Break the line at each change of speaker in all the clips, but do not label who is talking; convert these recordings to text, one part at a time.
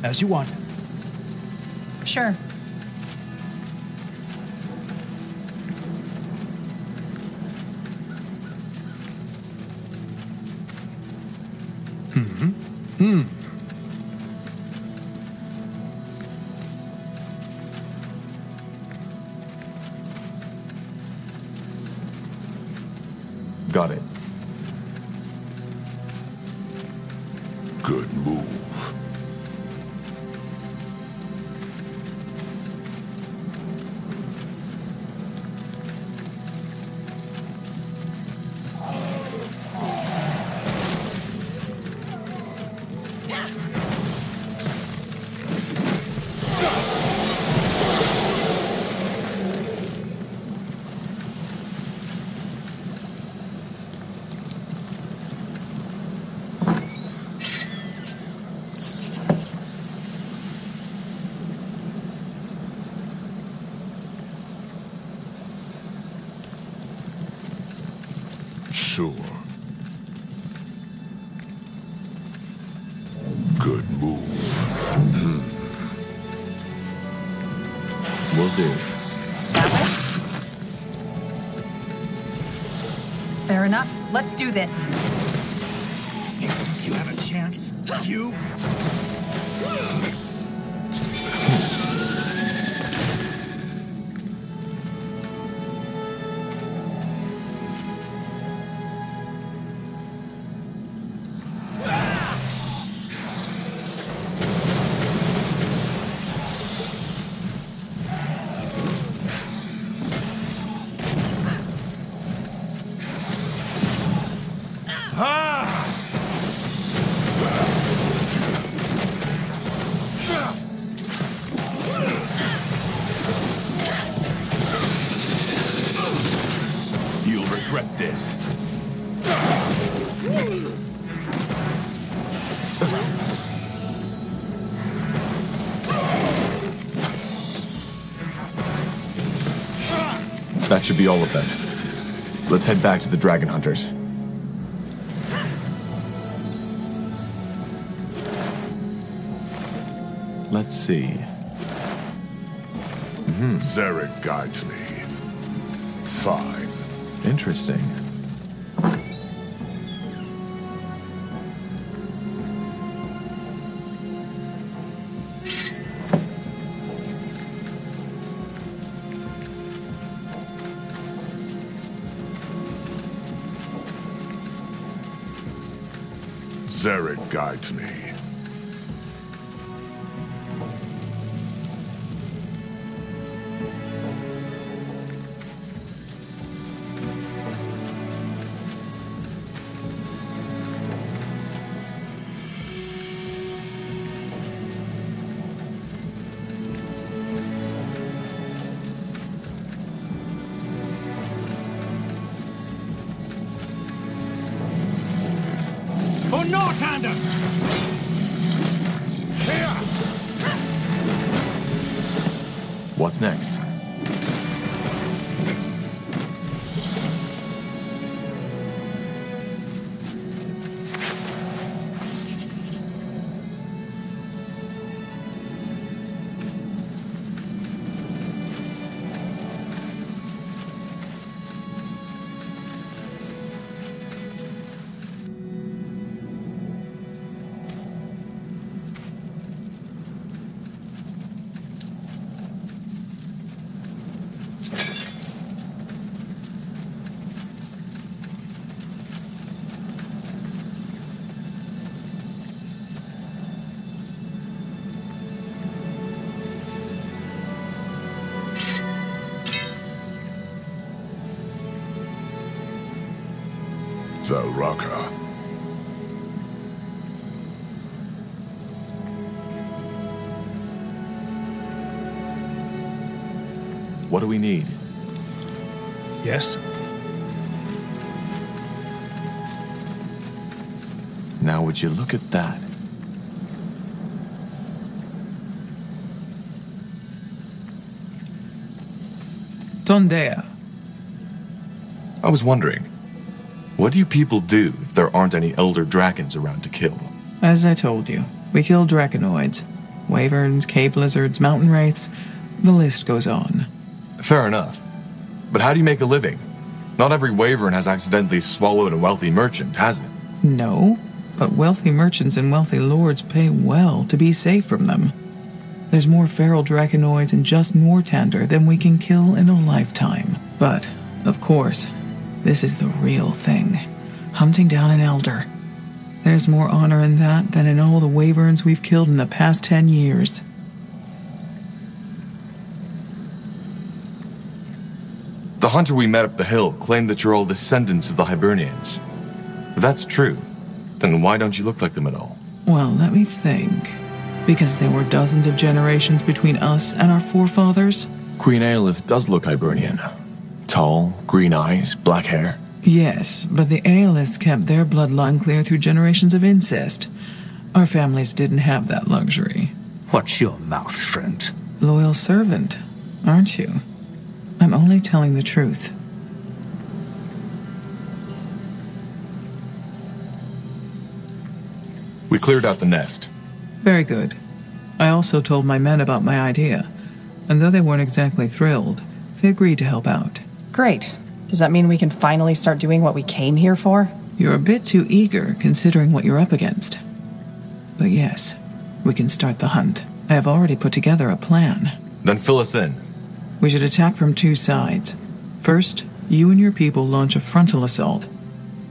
As you want.
Sure.
Got it.
Good move. Sure. Good move.
Will do.
That way? Fair enough. Let's do this.
You have a chance. You?
You'll regret this.
That should be all of them. Let's head back to the Dragon Hunters. Let's see.
Zarek guides me. Fine.
Interesting.
Zarek guides me.
For Northander!
What's next?
Zalraka.
What do we need?
Yes?
Now would you look at that?
Tondea.
I was wondering, what do you people do if there aren't any elder dragons around to kill?
As I told you, we kill draconoids. Wyverns, cave lizards, mountain wraiths, the list goes on.
Fair enough. But how do you make a living? Not every wyvern has accidentally swallowed a wealthy merchant, has it?
No, but wealthy merchants and wealthy lords pay well to be safe from them. There's more feral draconoids in just Nortander than we can kill in a lifetime. But, of course, this is the real thing. Hunting down an elder. There's more honor in that than in all the wyverns we've killed in the past 10 years.
The hunter we met up the hill claimed that you're all descendants of the Hibernians. If that's true, then why don't you look like them at all?
Well, let me think. Because there were dozens of generations between us and our forefathers?
Queen Aelith does look Hibernian. Tall, green eyes, black hair.
Yes, but the Aelists kept their bloodline clear through generations of incest. Our families didn't have that luxury.
Watch your mouth, friend.
Loyal servant, aren't you? I'm only telling the truth.
We cleared out the nest.
Very good. I also told my men about my idea, and though they weren't exactly thrilled, they agreed to help out.
Great. Does that mean we can finally start doing what we came here for?
You're a bit too eager, considering what you're up against. But yes, we can start the hunt. I have already put together a plan.
Then fill us in.
We should attack from two sides. First, you and your people launch a frontal assault.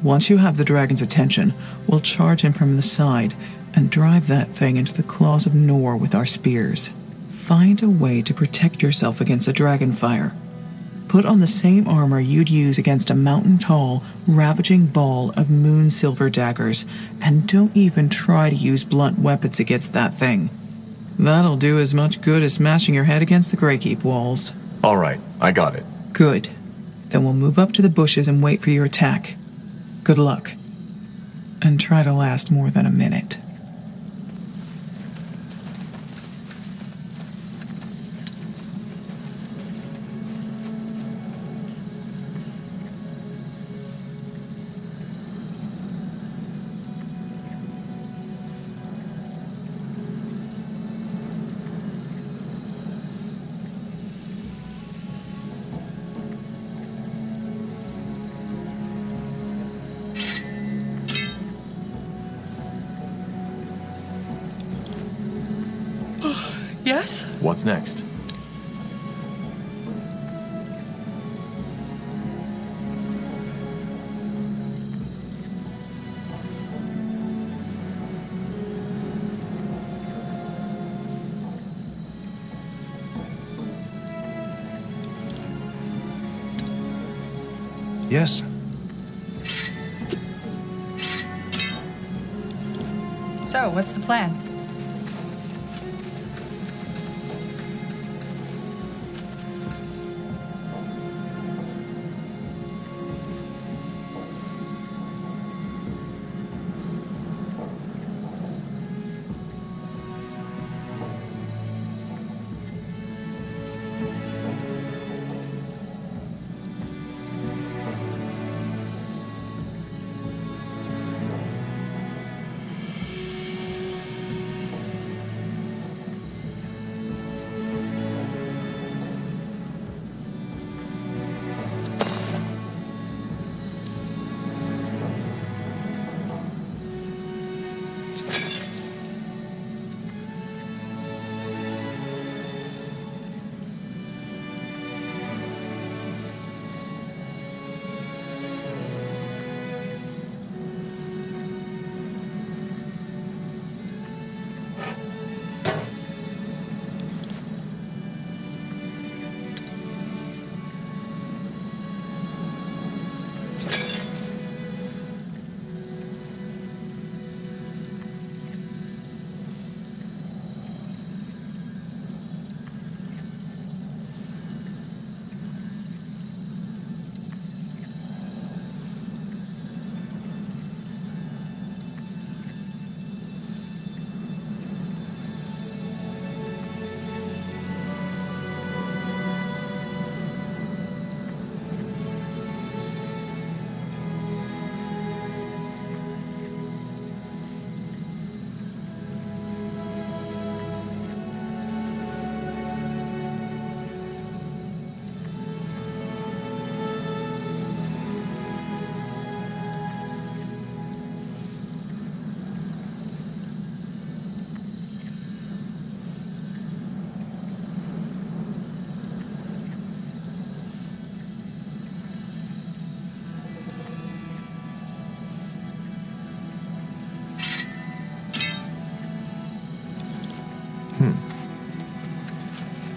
Once you have the dragon's attention, we'll charge him from the side and drive that thing into the claws of Nor with our spears. Find a way to protect yourself against the dragon fire. Put on the same armor you'd use against a mountain-tall, ravaging ball of moon silver daggers, and don't even try to use blunt weapons against that thing. That'll do as much good as smashing your head against the Greykeep walls.
All right, I got it.
Good. Then we'll move up to the bushes and wait for your attack. Good luck. And try to last more than a minute.
Yes?
What's next?
Yes?
So, what's the plan?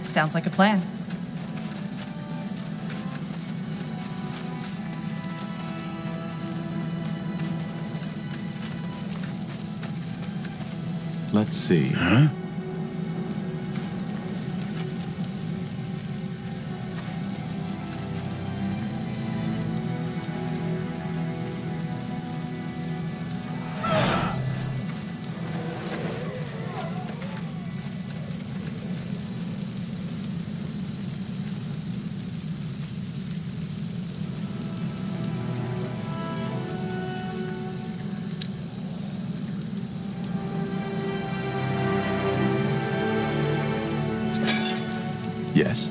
Sounds like a plan.
Let's see.
Huh?
Yes?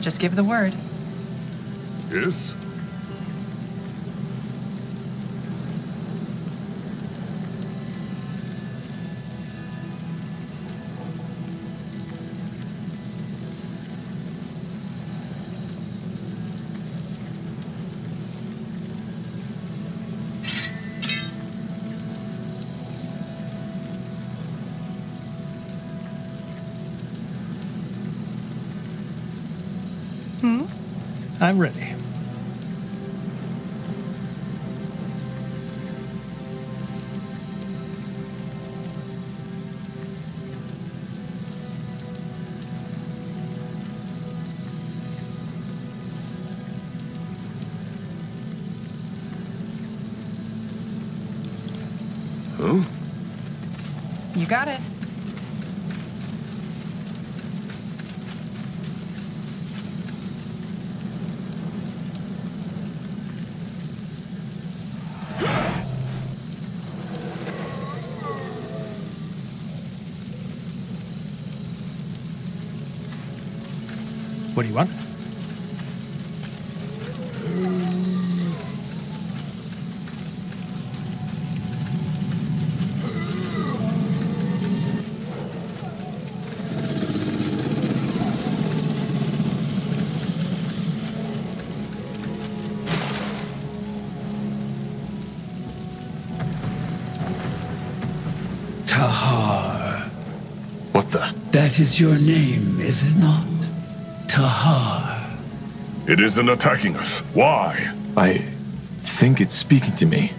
Just give the word.
Yes?
I'm ready.
Huh?
You got it.
What do you want?
Tahar.
What the?
That is your name, is it not? Tahar.
It isn't attacking us. Why?
I think it's speaking to me.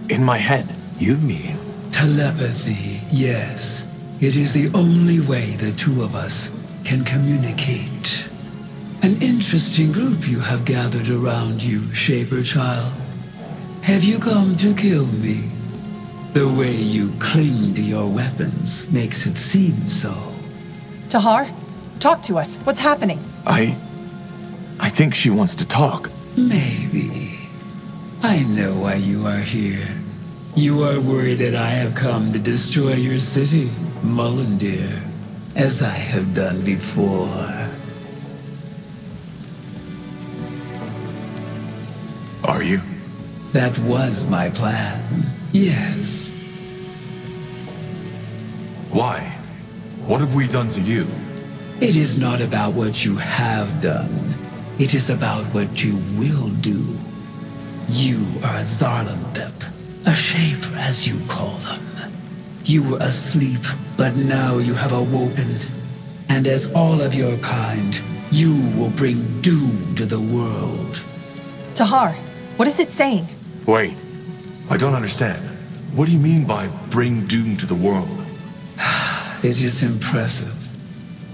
In my head.
You mean?
Telepathy, yes. It is the only way the two of us can communicate. An interesting group you have gathered around you, Shaper Child. Have you come to kill me? The way you cling to your weapons makes it seem so.
Tahar, talk to us. What's happening?
I think she wants to talk.
Maybe. I know why you are here. You are worried that I have come to destroy your city, Mullendeer, as I have done before.
Are you?
That was my plan, yes.
Why? What have we done to you?
It is not about what you have done. It is about what you will do. You are Zarlanthep, a shaper as you call them. You were asleep, but now you have awoken. And as all of your kind, you will bring doom to the world.
Tahar, what is it saying?
Wait. I don't understand. What do you mean by bring doom to the world?
It is impressive.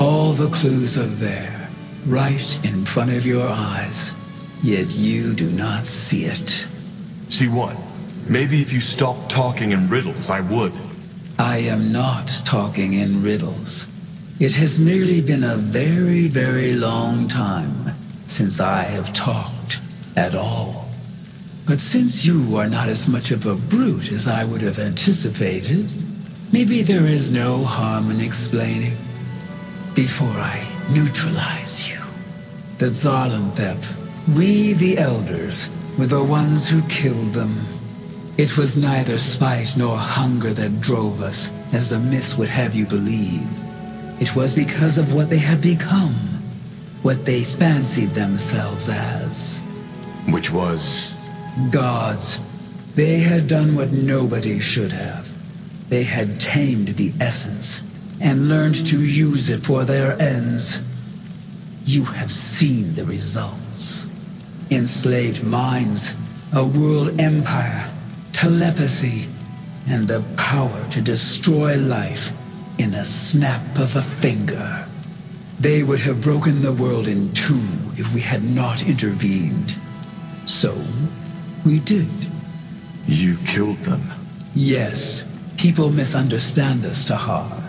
All the clues are there, right in front of your eyes. Yet you do not see it.
See what? Maybe if you stopped talking in riddles, I would.
I am not talking in riddles. It has merely been a very, very long time since I have talked at all. But since you are not as much of a brute as I would have anticipated, maybe there is no harm in explaining before I neutralize you. The Zarlanthep, we the elders, were the ones who killed them. It was neither spite nor hunger that drove us, as the myths would have you believe. It was because of what they had become, what they fancied themselves as.
Which was...
Gods. They had done what nobody should have. They had tamed the essence and learned to use it for their ends. You have seen the results. Enslaved minds, a world empire, telepathy, and the power to destroy life in a snap of a finger. They would have broken the world in two if we had not intervened. So, we did.
You killed them?
Yes. People misunderstand us, Tahar.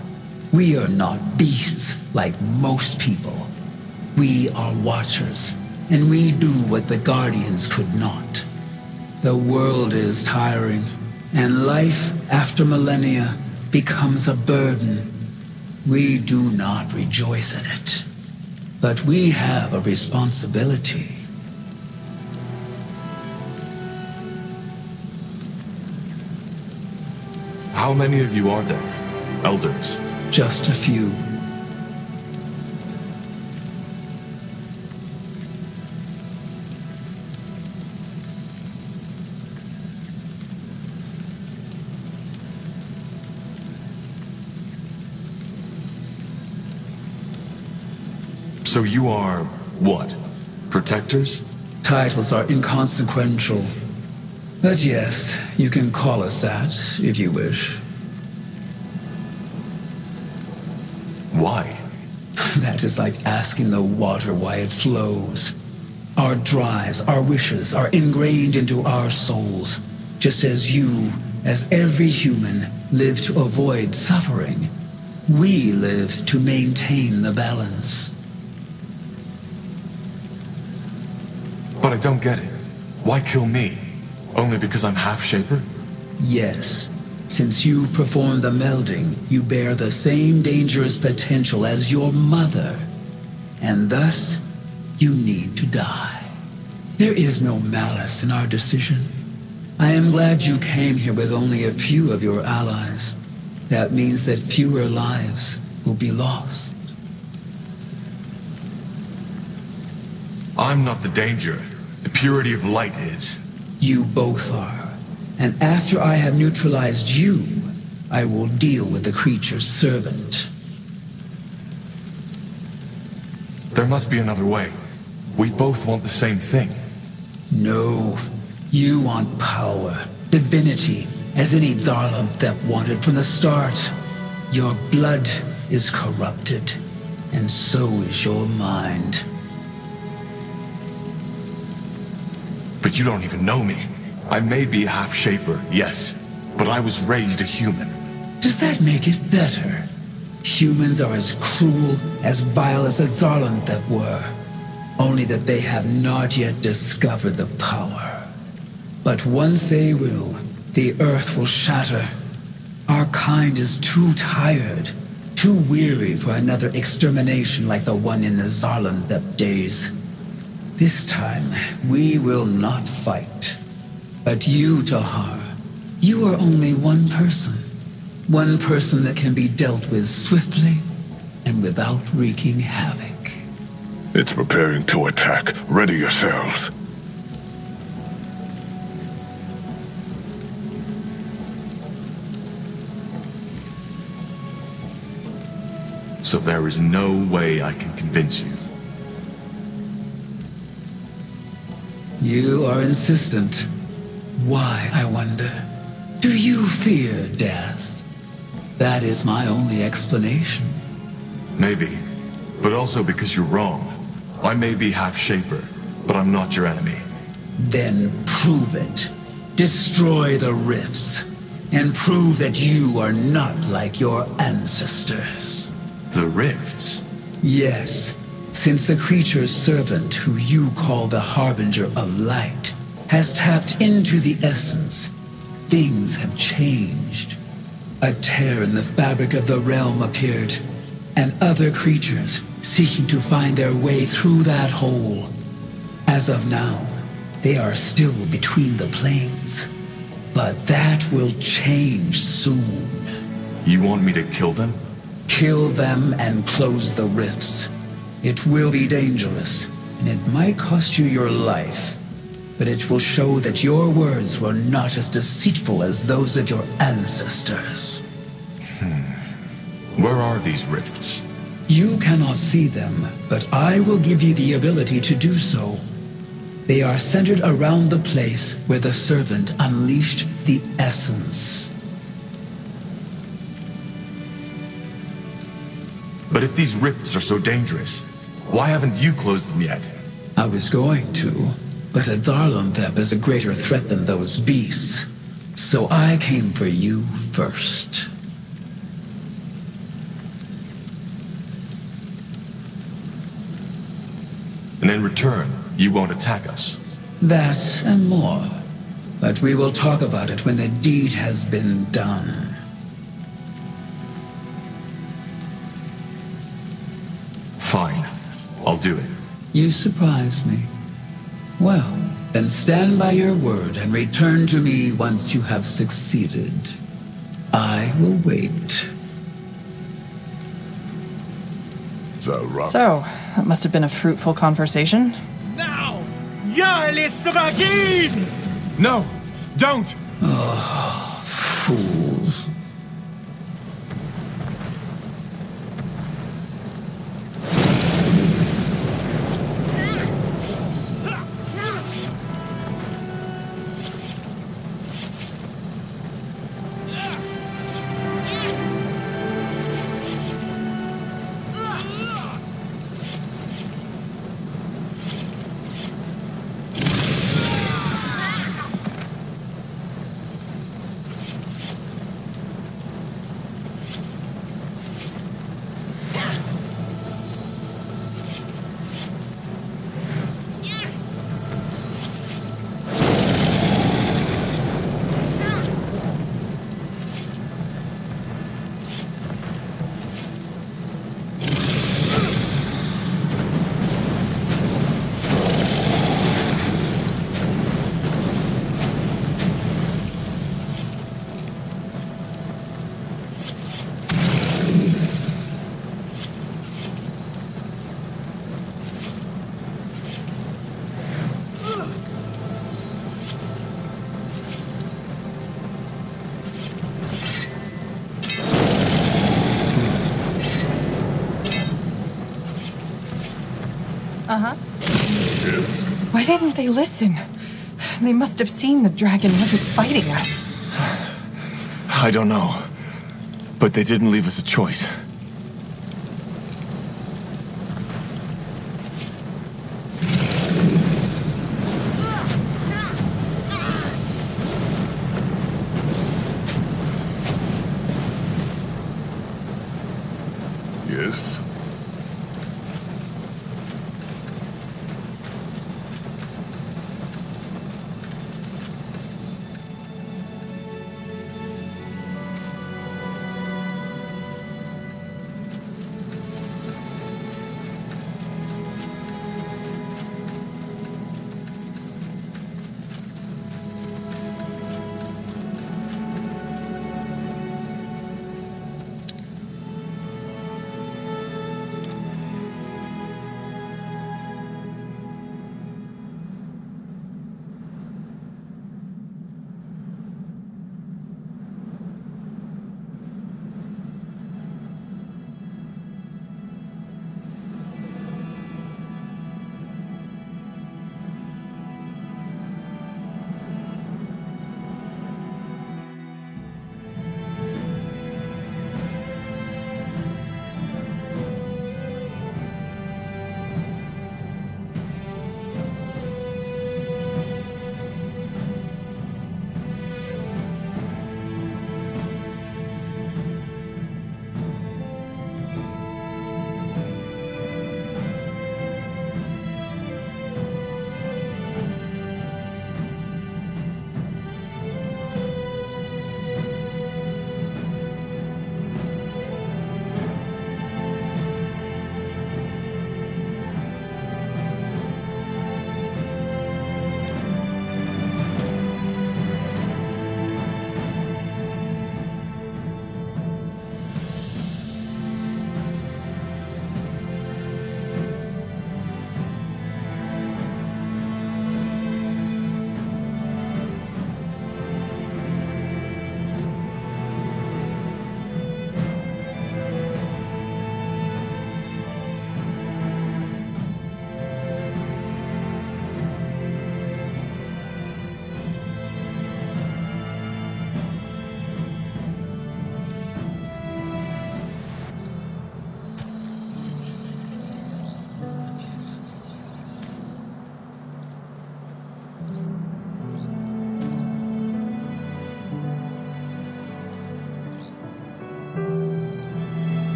We are not beasts like most people. We are watchers, and we do what the Guardians could not. The world is tiring, and life after millennia becomes a burden. We do not rejoice in it, but we have a responsibility.
How many of you are there? Elders?
Just a few.
So you are... what? Protectors?
Titles are inconsequential. But yes, you can call us that, if you wish.
Why?
That is like asking the water why it flows. Our drives, our wishes are ingrained into our souls, just as you, as every human, live to avoid suffering. We live to maintain the balance.
But I don't get it. Why kill me? Only because I'm half-shaper?
Yes. Since you performed the melding, you bear the same dangerous potential as your mother. And thus, you need to die. There is no malice in our decision. I am glad you came here with only a few of your allies. That means that fewer lives will be lost.
I'm not the danger. The purity of light is.
You both are. And after I have neutralized you, I will deal with the creature's servant.
There must be another way. We both want the same thing.
No. You want power, divinity, as any Zarlanthep wanted from the start. Your blood is corrupted, and so is your mind.
But you don't even know me. I may be half-shaper, yes, but I was raised a human.
Does that make it better? Humans are as cruel, as vile as the Zarlanthep were. Only that they have not yet discovered the power. But once they will, the earth will shatter. Our kind is too tired, too weary for another extermination like the one in the Zarlanthep days. This time, we will not fight. But you, Tahar, you are only one person. One person that can be dealt with swiftly and without wreaking havoc.
It's preparing to attack. Ready yourselves.
So there is no way I can convince you.
You are insistent. Why, I wonder? Do you fear death? That is my only explanation.
Maybe. But also because you're wrong. I may be half-shaper, but I'm not your enemy.
Then prove it. Destroy the rifts. And prove that you are not like your ancestors.
The rifts?
Yes. Since the creature's servant, who you call the Harbinger of Light, has tapped into the essence, things have changed. A tear in the fabric of the realm appeared, and other creatures seeking to find their way through that hole. As of now, they are still between the planes, but that will change soon.
You want me to kill them?
Kill them and close the rifts. It will be dangerous, and it might cost you your life. But it will show that your words were not as deceitful as those of your ancestors.
Where are these rifts?
You cannot see them, but I will give you the ability to do so. They are centered around the place where the servant unleashed the essence.
But if these rifts are so dangerous, why haven't you closed them yet?
I was going to, but Adarlanthep is a greater threat than those beasts. So I came for you first.
And in return, you won't attack us.
That and more. But we will talk about it when the deed has been done.
Fine. I'll do it.
You surprise me. Well, then stand by your word and return to me once you have succeeded. I will wait.
So, that must have been a fruitful conversation.
Now! Ya el Estragin!
No! Don't!
Fools.
Why didn't they listen? They must have seen the dragon wasn't fighting us.
I don't know. But they didn't leave us a choice.
Yes?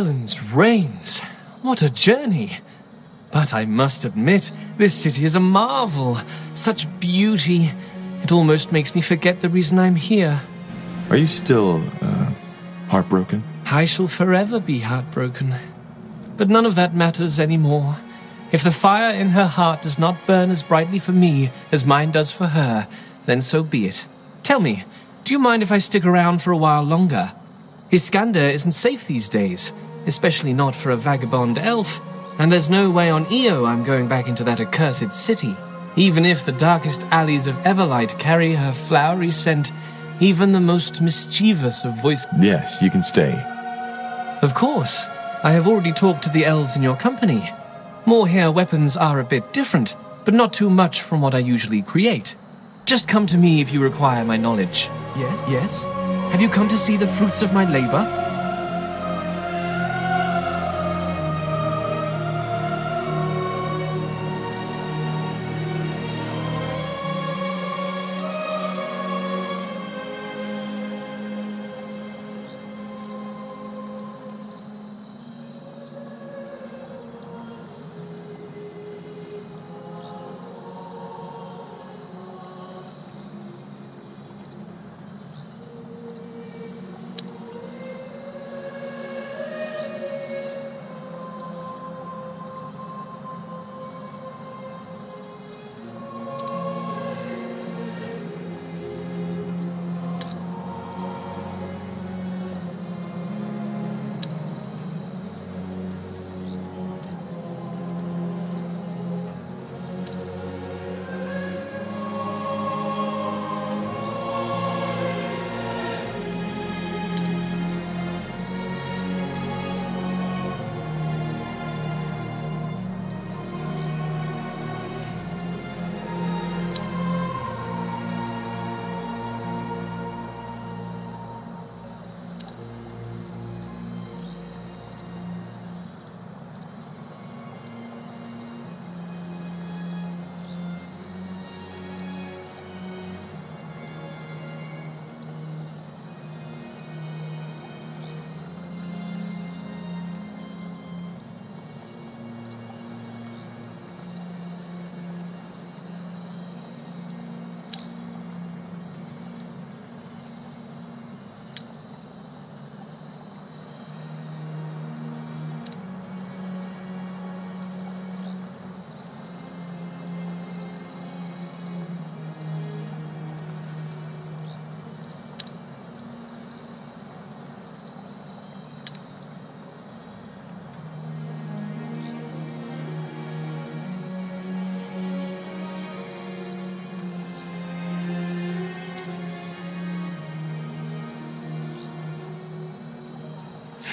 Helen's Reigns. What a journey. But I must admit, this city is a marvel. Such beauty. It almost makes me forget the reason I'm here.
Are you still, heartbroken?
I shall forever be heartbroken. But none of that matters anymore. If the fire in her heart does not burn as brightly for me as mine does for her, then so be it. Tell me, do you mind if I stick around for a while longer? Iskander isn't safe these days, especially not for a vagabond elf. And there's no way on Io I'm going back into that accursed city. Even if the darkest alleys of Everlight carry her flowery scent, even the most mischievous of voices...
Yes, you can stay.
Of course. I have already talked to the elves in your company. Moorhere weapons are a bit different, but not too much from what I usually create. Just come to me if you require my knowledge. Yes, yes? Have you come to see the fruits of my labor?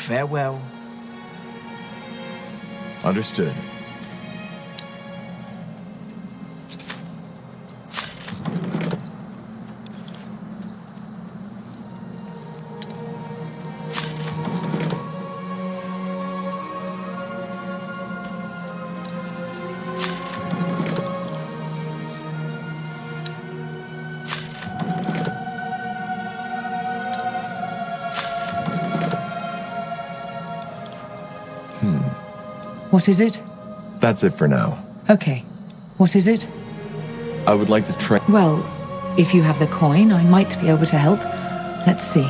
Farewell.
Understood.
What is it?
That's it for now.
Okay. What is it?
I would like to try...
Well, if you have the coin, I might be able to help. Let's see.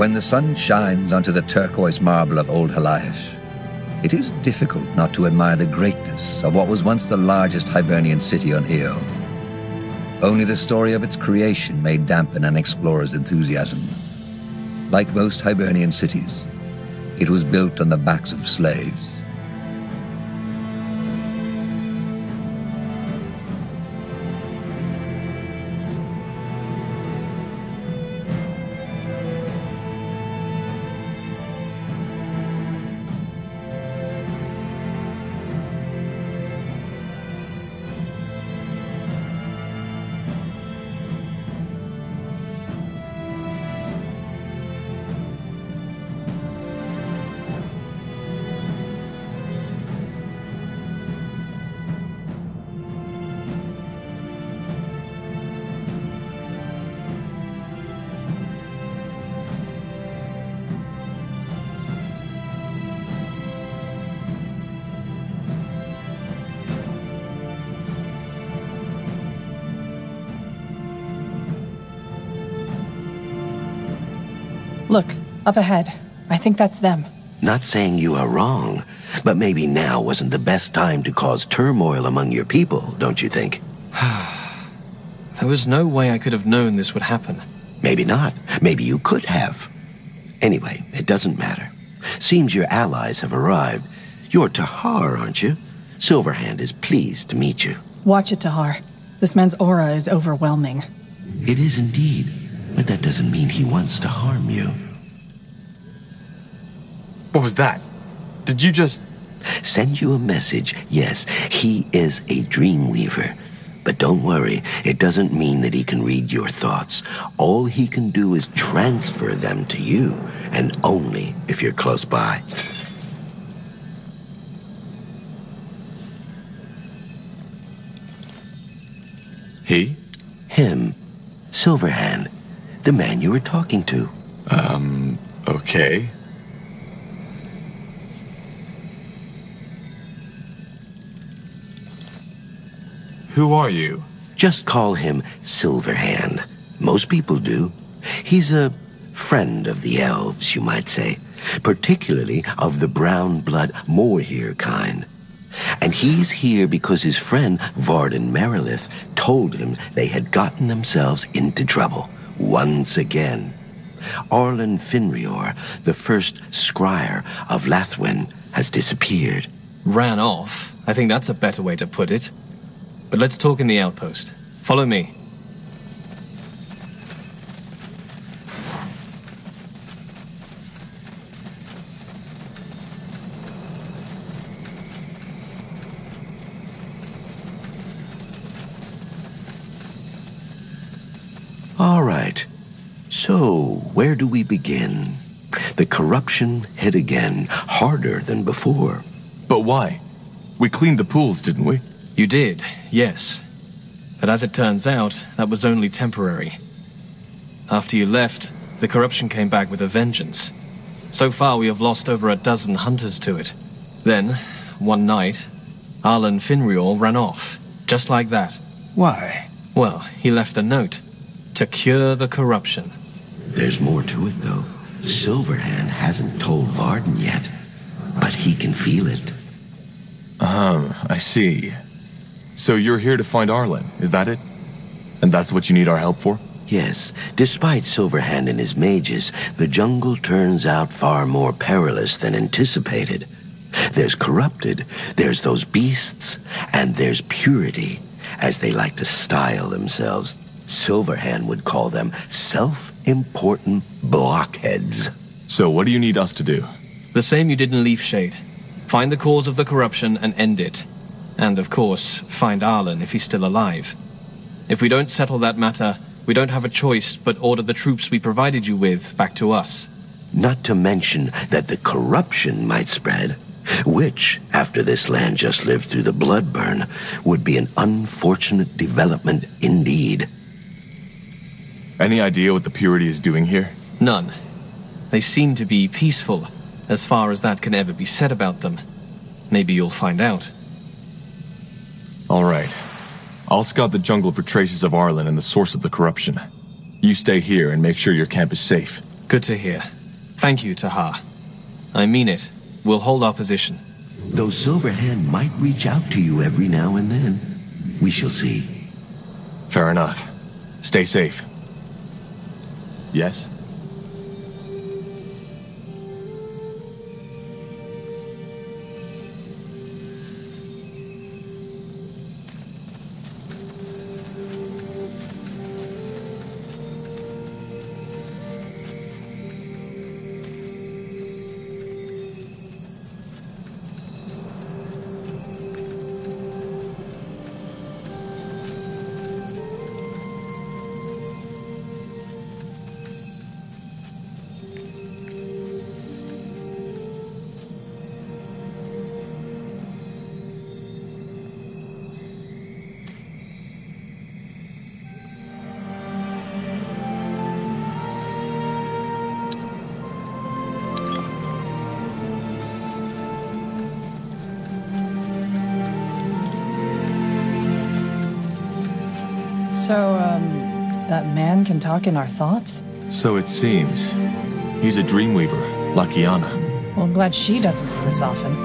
When the sun shines onto the turquoise marble of Old Halahish, it is difficult not to admire the greatness of what was once the largest Hibernian city on Io. Only the story of its creation may dampen an explorer's enthusiasm. Like most Hibernian cities, it was built on the backs of slaves.
Look, up ahead. I think that's them.
Not saying you are wrong, but maybe now wasn't the best time to cause turmoil among your people, don't you think?
There was no way I could have known this would happen.
Maybe not. Maybe you could have. Anyway, it doesn't matter. Seems your allies have arrived. You're Tahar, aren't you? Silverhand is pleased to meet you.
Watch it, Tahar. This man's aura is overwhelming.
It is indeed, but that doesn't mean he wants to harm you.
What was that? Did you just...
Send you a message. Yes, he is a dreamweaver. But don't worry, it doesn't mean that he can read your thoughts. All he can do is transfer them to you, and only if you're close by.
He?
Him. Silverhand. The man you were talking to.
Okay. Who are you?
Just call him Silverhand. Most people do. He's a friend of the elves, you might say. Particularly of the brown blood Moorhere kind. And he's here because his friend Varden Merilith told him they had gotten themselves into trouble. Once again. Arlen Finrior, the first scryer of Lathwen, has disappeared.
Ran off? I think that's a better way to put it. But let's talk in the outpost. Follow me.
All right. So, where do we begin? The corruption hit again, harder than before.
But why? We cleaned the pools, didn't we?
You did, yes. But as it turns out, that was only temporary. After you left, the corruption came back with a vengeance. So far, we have lost over a dozen hunters to it. Then, one night, Arlen Finrior ran off, just like that.
Why?
Well, he left a note. To cure the corruption.
There's more to it, though. Silverhand hasn't told Varden yet, but he can feel it.
I see. So you're here to find Arlen, is that it? And that's what you need our help for?
Yes. Despite Silverhand and his mages, the jungle turns out far more perilous than anticipated. There's corrupted, there's those beasts, and there's purity, as they like to style themselves. Silverhand would call them self-important blockheads.
So what do you need us to do?
The same you did in Leafshade. Find the cause of the corruption and end it. And, of course, find Arlen if he's still alive. If we don't settle that matter, we don't have a choice but order the troops we provided you with back to us.
Not to mention that the corruption might spread, which, after this land just lived through the Bloodburn, would be an unfortunate development indeed.
Any idea what the Purity is doing here?
None. They seem to be peaceful, as far as that can ever be said about them. Maybe you'll find out.
All right. I'll scout the jungle for traces of Arlen and the source of the corruption. You stay here and make sure your camp is safe.
Good to hear. Thank you, Tahar. I mean it. We'll hold our position.
Though Silverhand might reach out to you every now and then. We shall see.
Fair enough. Stay safe. Yes?
So, that man can talk in our thoughts?
So it seems. He's a dreamweaver, like Kiana.
Well, I'm glad she doesn't do this often.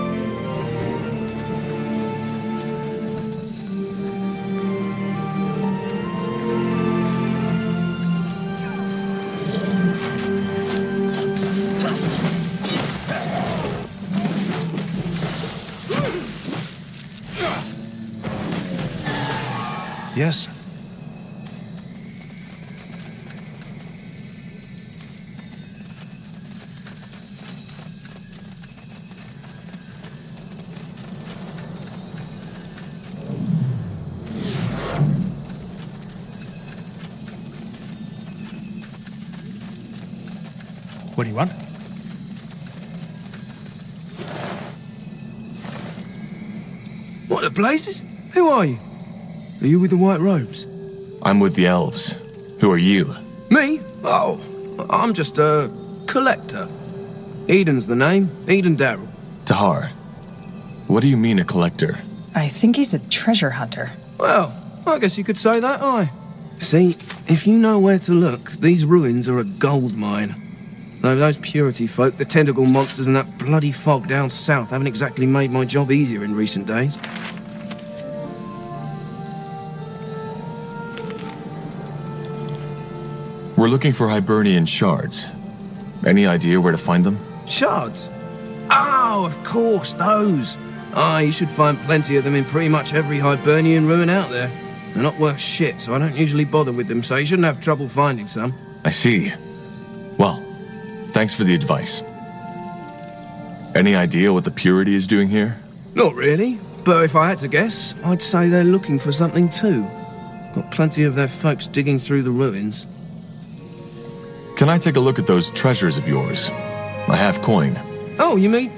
Yes.
What do you want?
What the blazes? Who are you? Are you with the white robes?
I'm with the elves. Who are you?
Me? Oh, I'm just a collector. Eden's the name. Eden Darrell.
Tahar. What do you mean a collector?
I think he's a treasure hunter.
Well, I guess you could say that, aye. See, if you know where to look, these ruins are a gold mine. Though those purity folk, the tentacle monsters and that bloody fog down south haven't exactly made my job easier in recent days.
We're looking for Hibernian shards. Any idea where to find them?
Shards? Oh, of course, those. Ah, you should find plenty of them in pretty much every Hibernian ruin out there. They're not worth shit, so I don't usually bother with them, so you shouldn't have trouble finding some.
I see. Well, thanks for the advice. Any idea what the Purity is doing here?
Not really, but if I had to guess, I'd say they're looking for something too. Got plenty of their folks digging through the ruins.
Can I take a look at those treasures of yours? I have coin.
Oh, you mean?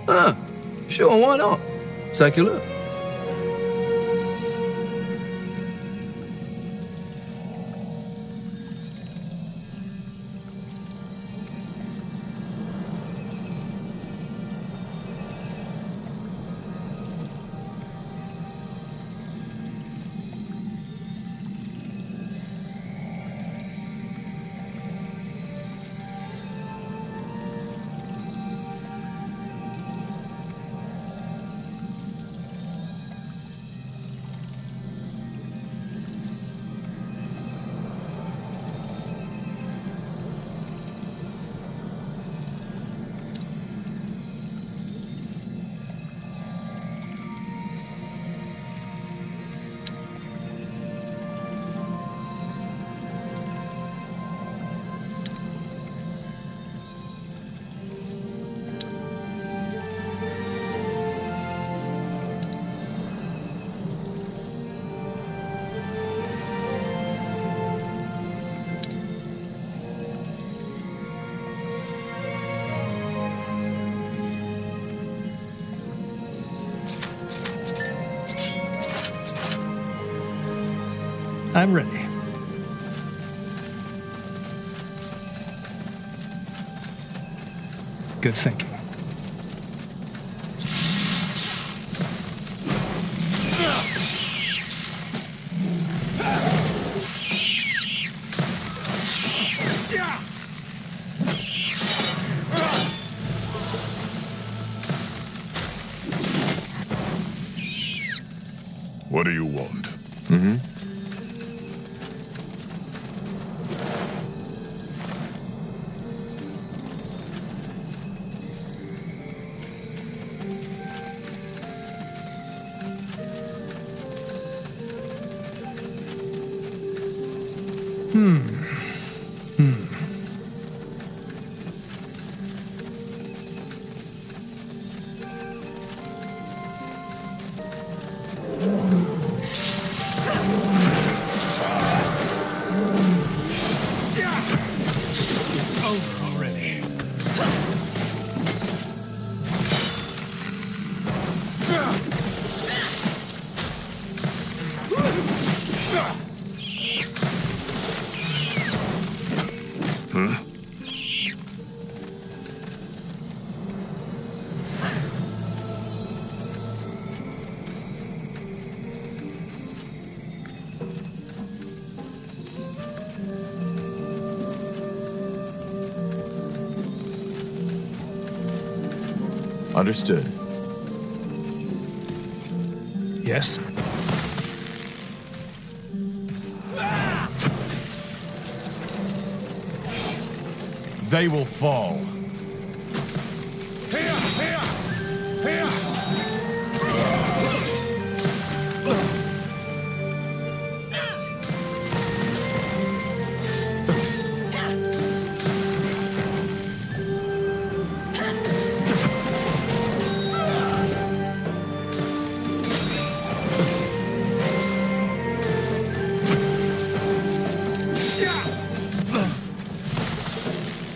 Ah, sure, why not? Take a look.
I'm ready. Good thinking.
What do you want?
Mm-hmm.
It's over already.
Huh?
Understood.
Yes?
They will fall.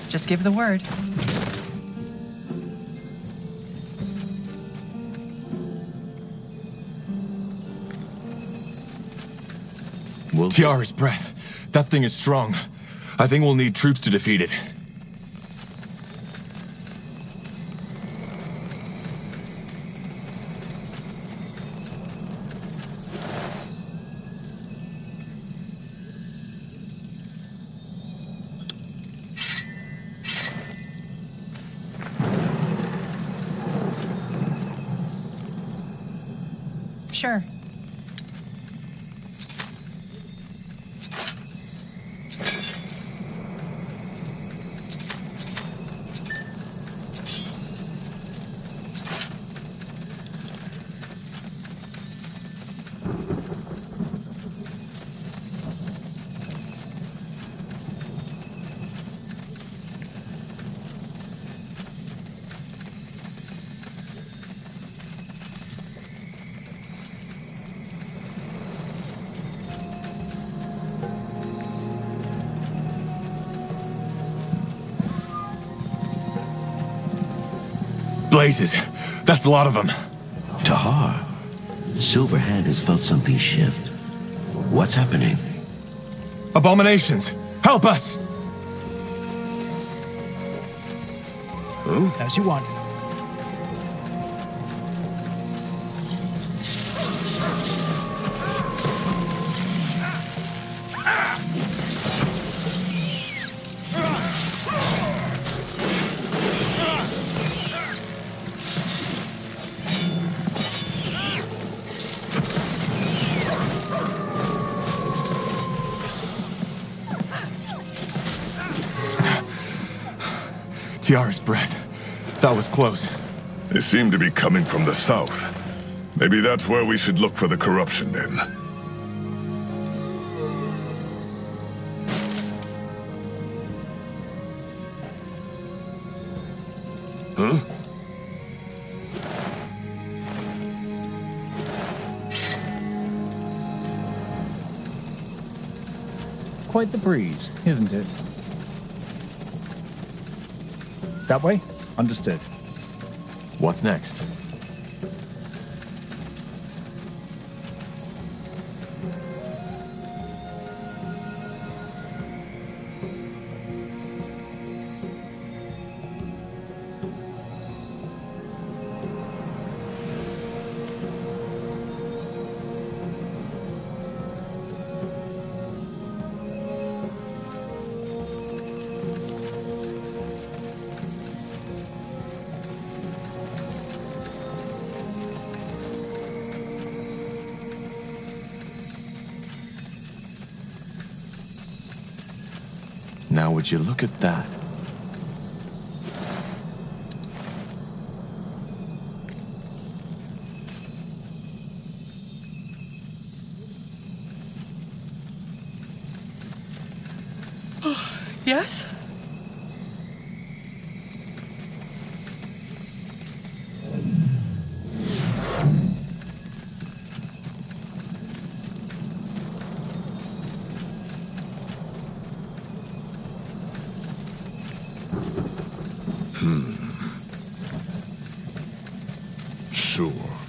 Just give the word.
Tiara's breath. That thing is strong. I think we'll need troops to defeat it.
Sure.
Blazes. That's a lot of them.
Tahar, Silverhand has felt something shift. What's happening?
Abominations! Help us!
As you want.
Tiara's breath. That was close.
They seem to be coming from the south. Maybe that's where we should look for the corruption then. Huh?
Quite the breeze, isn't it? That way? Understood.
What's next? Now, would you look at that?
Yes?
Sure.